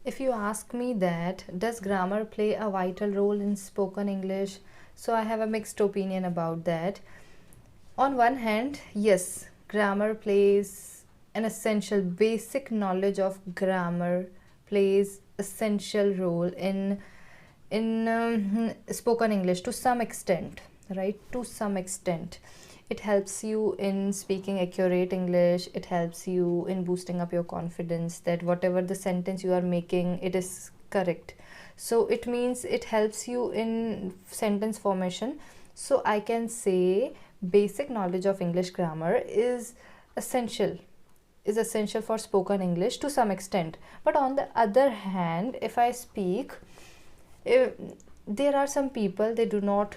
If you ask me that, does grammar play a vital role in spoken English? So I have a mixed opinion about that. On one hand, yes, grammar plays an essential basic knowledge of grammar plays essential role in spoken English to some extent, right? To some extent, it helps you in speaking accurate English. It helps you in boosting up your confidence that whatever the sentence you are making, it is correct. So it means it helps you in sentence formation. So I can say basic knowledge of English grammar essential is essential for spoken English to some extent. But on the other hand, if I speak, if there are some people, they do not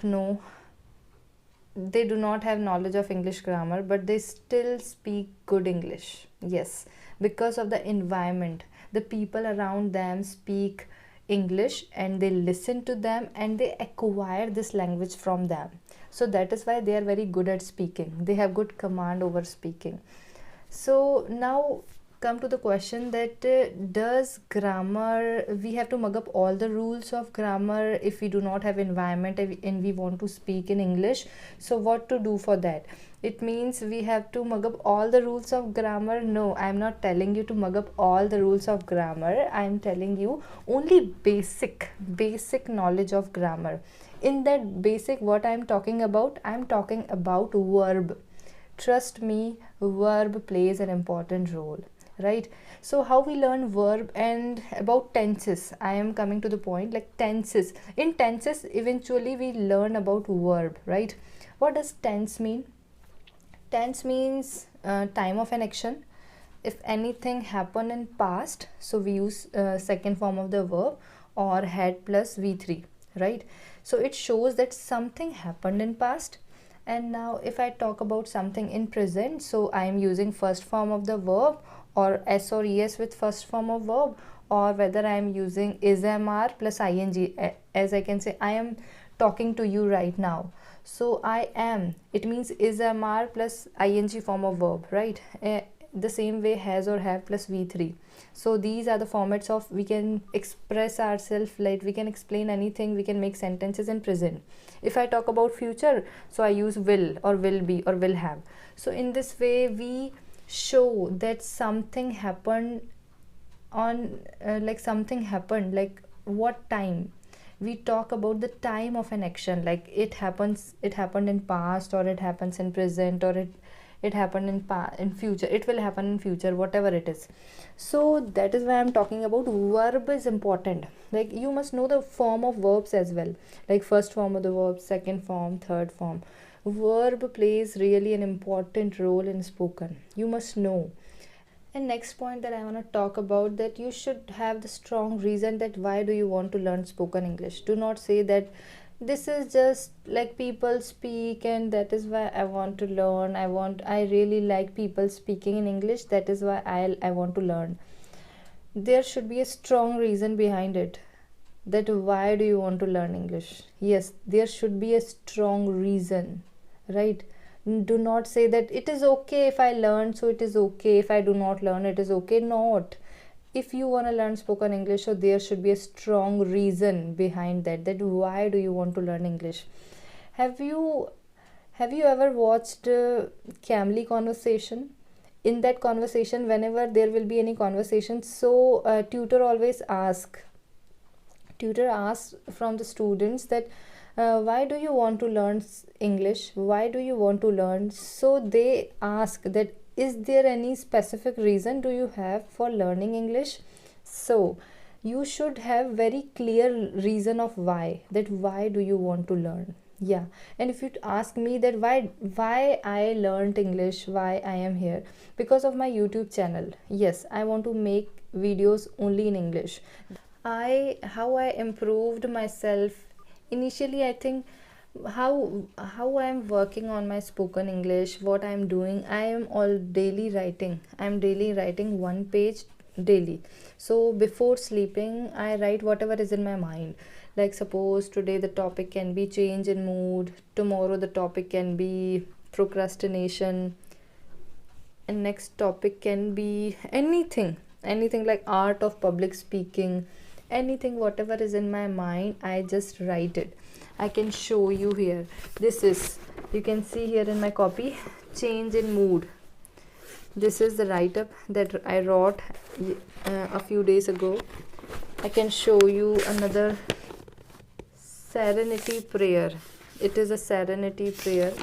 have knowledge of English grammar, but they still speak good English. Yes, because of the environment, the people around them speak English and they listen to them and they acquire this language from them. So that is why they are very good at speaking. They have good command over speaking. So now come to the question that does grammar, we have to mug up all the rules of grammar if we do not have environment and we want to speak in English. So what to do for that? It means we have to mug up all the rules of grammar. No, I'm not telling you to mug up all the rules of grammar. I'm telling you only basic knowledge of grammar. In that basic, what I'm talking about verb. Trust me, verb plays an important role, right? So how we learn verb, and about tenses, I am coming to the point. Like tenses, in tenses eventually we learn about verb, right? What does tense mean? Tense means time of an action. If anything happened in past, so we use second form of the verb or had plus v3, right? So it shows that something happened in past. And now if I talk about something in present, so I am using first form of the verb or s or es with first form of verb, or whether I am using is mr plus ing. As I can say, I am talking to you right now. So I am, it means is mr plus ing form of verb, right? The same way has or have plus v3. So these are the formats of we can express ourselves, like we can explain anything, we can make sentences in present. If I talk about future, so I use will or will be or will have. So in this way we show that something happened on like something happened, like what time. We talk about the time of an action, like it happened in past, or it happens in present, or it happened in future, it will happen in future, whatever it is. So that is why I'm talking about verb is important. Like you must know the form of verbs as well, like first form of the verb, second form, third form. Verb plays really an important role in spoken, you must know. And next point that I want to talk about, that you should have the strong reason that why do you want to learn spoken English. Do not say that this is just like people speak and that is why I want to learn. I really like people speaking in English, that is why I want to learn. There should be a strong reason behind it, that why do you want to learn English. Yes, there should be a strong reason, right? Do not say that it is okay if I learn, so it is okay if I do not learn, it is okay. Not. If you want to learn spoken English, so there should be a strong reason behind that, that why do you want to learn English. Have you ever watched Camly Conversation? In that conversation, whenever there will be any conversation, so tutor asks from the students that why do you want to learn English, why do you want to learn. So they ask that is there any specific reason do you have for learning English. So you should have very clear reason of why, that why do you want to learn. Yeah. And if you ask me that why I learned English, why I am here, because of my YouTube channel. Yes, I want to make videos only in English. How I improved myself initially, I think, how I'm working on my spoken English, what I'm doing, I'm daily writing one page daily. So before sleeping I write whatever is in my mind. Like suppose today the topic can be change in mood, tomorrow the topic can be procrastination, and next topic can be anything. anything like art of public speaking, anything whatever is in my mind, I just write it. I can show you here. This is, you can see here in my copy, change in mood. This is the write up that I wrote a few days ago. I can show you another serenity prayer. It is a serenity prayer.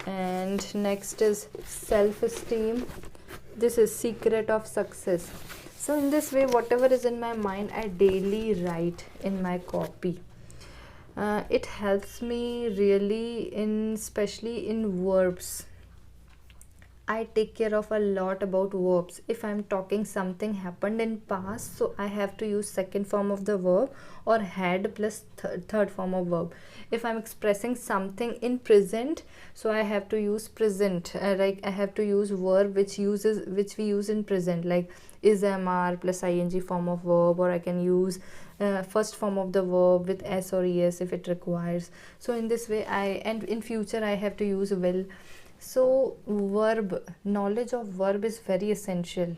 And next is self esteem. This is secret of success. So in this way, whatever is in my mind, I daily write in my copy. It helps me really in, especially in verbs. I take care of a lot about verbs. If I'm talking something happened in past, so I have to use second form of the verb, or had plus third form of verb. If I'm expressing something in present, so I have to use present. Like I have to use verb which we use in present, like is, am, are plus ing form of verb, or I can use first form of the verb with s or es if it requires. So in this way, and in future I have to use will. So knowledge of verb is very essential.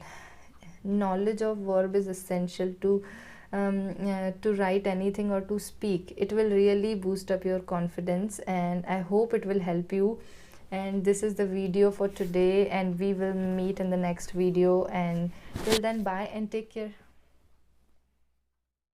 Knowledge of verb is essential to write anything or to speak. It will really boost up your confidence, and I hope it will help you. And this is the video for today, and we will meet in the next video. And till then, bye and take care.